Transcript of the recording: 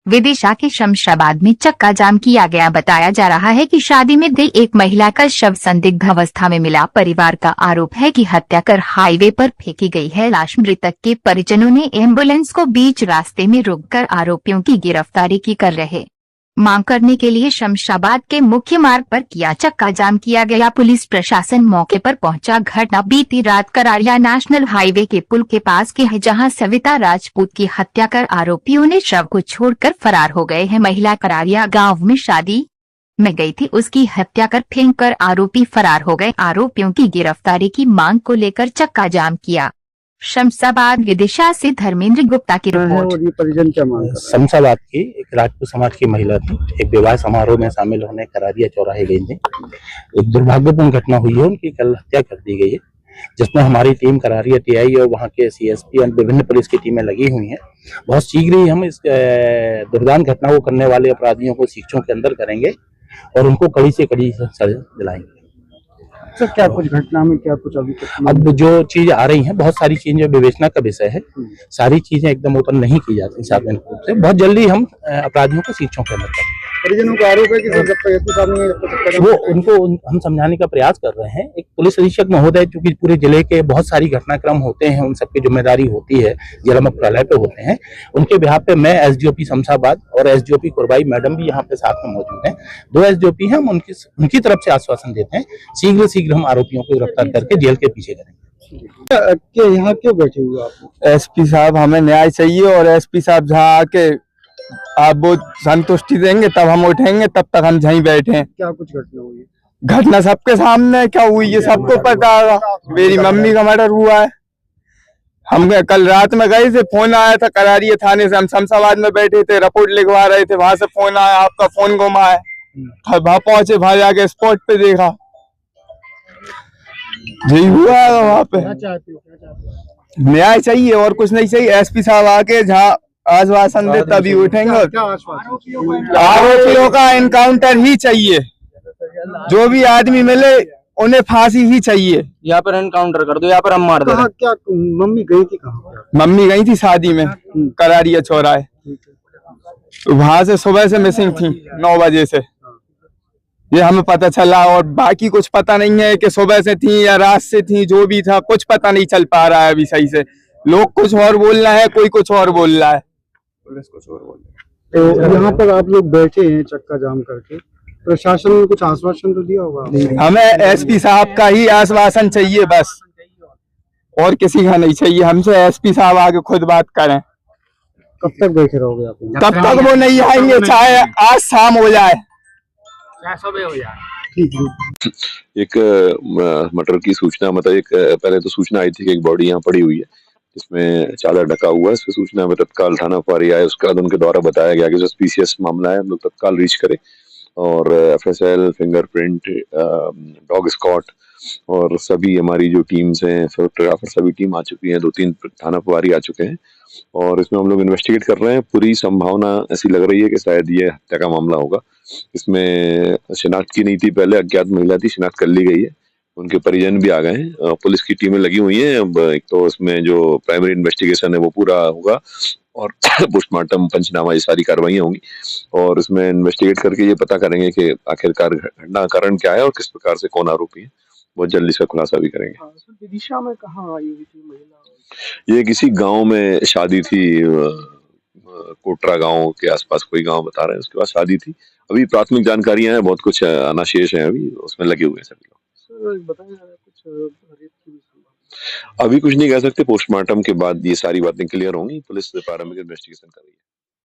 विदिशा के शमशाबाद में चक्का जाम किया गया। बताया जा रहा है कि शादी में गई एक महिला का शव संदिग्ध अवस्था में मिला। परिवार का आरोप है कि हत्या कर हाईवे पर फेंकी गई है लाश। मृतक के परिजनों ने एम्बुलेंस को बीच रास्ते में रोककर आरोपियों की गिरफ्तारी की कर रहे मांग करने के लिए शमशाबाद के मुख्य मार्ग पर किया चक्का जाम किया गया। पुलिस प्रशासन मौके पर पहुंचा। घटना बीती रात करारिया नेशनल हाईवे के पुल के पास की है, जहां सविता राजपूत की हत्या कर आरोपियों ने शव को छोड़कर फरार हो गए हैं। महिला करारिया गांव में शादी में गई थी, उसकी हत्या कर फेंक कर आरोपी फरार हो गए। आरोपियों की गिरफ्तारी की मांग को लेकर चक्का जाम किया। शमशाबाद विदिशा से धर्मेंद्र गुप्ता की रिपोर्ट। परिजन क्या मांग? शमशाबाद की एक राजपूत समाज की महिला थी, एक विवाह समारोह में शामिल होने करारिया चौराहे गई थी। एक दुर्भाग्यपूर्ण घटना हुई है, उनकी कल हत्या कर दी गई है, जिसमें हमारी टीम करारिया टीआई और वहां के सीएसपी और विभिन्न पुलिस की टीमें लगी हुई हैं। बहुत शीघ्र ही हम इस दुर्दांत घटना को करने वाले अपराधियों को शिक्षों के अंदर करेंगे और उनको कड़ी से कड़ी सजा दिलाएंगे। सर, क्या कुछ घटना में क्या कुछ अभी अब जो चीज आ रही है, बहुत सारी चीजें विवेचना का विषय है, सारी चीजें एकदम ओपन नहीं की जाती सार्वजनिक रूप से। बहुत जल्दी हम अपराधियों को शिक्षों के अंदर करेंगे। परिजनों का आरोप है कि जब तक सामने वो उनको हम समझाने का प्रयास कर रहे हैं। एक पुलिस अधीक्षक महोदय, चूंकि पूरे जिले के बहुत सारी घटनाक्रम होते हैं, उन सबकी जिम्मेदारी होती है, जिला मुख्यालय पे होते हैं। उनके बिहाफ पे मैं एसडीओपी शमशाबाद और एसडीओपी कुरबाई मैडम भी यहाँ पे साथ में मौजूद हैं। 2 एसडीओपी हैं। हम उनकी तरफ से आश्वासन देते हैं शीघ्र हम आरोपियों को गिरफ्तार करके जेल के पीछे करेंगे। यहाँ क्यों बैठे हुए आप? एसपी साहब, हमें न्याय चाहिए और एसपी साहब जहाँ आके आप वो संतुष्टि देंगे तब हम उठेंगे, तब तक हम यहीं बैठे हैं। क्या कुछ घटना हुई? घटना सबके सामने क्या हुई है, सबको पता है। मेरी मम्मी का मर्डर हुआ है। हम कल रात में गए थे, फोन आया था करारिया थाने से। हम शमशाबाद में बैठे थे, रिपोर्ट लिखवा रहे थे, वहां से फोन आया, आपका फोन गुमा है। वहां पहुंचे, वहां जाके स्पॉट पे देखा, यही हुआ है वहाँ पे। न्याय चाहिए और कुछ नहीं चाहिए। एसपी साहब आके जहाँ आश्वासन दे तभी उठेंगे। आरोपियों का एनकाउंटर ही चाहिए, जो भी आदमी मिले उन्हें फांसी ही चाहिए। यहाँ पर एनकाउंटर कर दो, यहाँ पर हम मार दो। क्या मम्मी गई थी कहाँ? मम्मी गई थी शादी में करारिया चौराहे, वहां से सुबह से मिसिंग थी 9 बजे से, ये हमें पता चला। और बाकी कुछ पता नहीं है कि सुबह से थी या रात से थी, जो भी था कुछ पता नहीं चल पा रहा है अभी सही से। लोग कुछ और बोल रहे हैं, कोई कुछ और बोल रहा है, पुलिस कुछ और बोल रही है। तो यहाँ पर आप लोग बैठे हैं चक्का जाम करके, प्रशासन ने कुछ आश्वासन तो दिया होगा? हमें एसपी साहब का ही आश्वासन चाहिए बस, और किसी का नहीं चाहिए। हमसे एसपी साहब आके खुद बात करें। कब तक बैठे रहोगे आप? तब तक वो नहीं आएंगे, चाहे आज शाम हो जाए। एक मर्डर की सूचना, मतलब एक पहले तो सूचना आई थी कि एक बॉडी यहाँ पड़ी हुई है जिसमें चादर ढका हुआ है। इस सूचना में तत्काल थाना प्रभारी आए। उसके बाद उनके द्वारा बताया गया कि सस्पिशियस मामला है, हम लोग तत्काल रीच करें और एफएसएल, फिंगरप्रिंट, डॉग स्क्वाड और सभी हमारी जो टीम्स हैं, फोटोग्राफर, सभी टीम आ चुकी हैं। 2-3 थाना प्रभारी आ चुके हैं और इसमें हम लोग इन्वेस्टिगेट कर रहे हैं। पूरी संभावना ऐसी लग रही है कि शायद ये हत्या का मामला होगा। इसमें शिनाख्त की नहीं थी, पहले अज्ञात महिला थी, शिनाख्त कर ली गई है, उनके परिजन भी आ गए हैं, पुलिस की टीमें लगी हुई हैं। अब एक तो इसमें जो प्राइमरी इन्वेस्टिगेशन है वो पूरा होगा और पोस्टमार्टम, पंचनामा, ये सारी कार्रवाइयां होंगी और इसमें इन्वेस्टिगेट करके ये पता करेंगे कि आखिरकार घटना कारण क्या है और किस प्रकार से कौन आरोपी है। बहुत जल्दी इसका खुलासा भी करेंगे। विदिशा में कहाँ आई हुई थी महिला? ये किसी गांव में शादी थी, कोटरा गांव के आसपास कोई गांव बता रहे हैं, उसके बाद शादी थी। अभी प्राथमिक जानकारियां हैं, बहुत कुछ आना शेष है, अभी उसमें लगे हुए हैं सभी लोग। अभी कुछ नहीं कह सकते, पोस्टमार्टम के बाद ये सारी बातें क्लियर होंगी। पुलिस प्रारंभिक इन्वेस्टिगेशन कर रही है।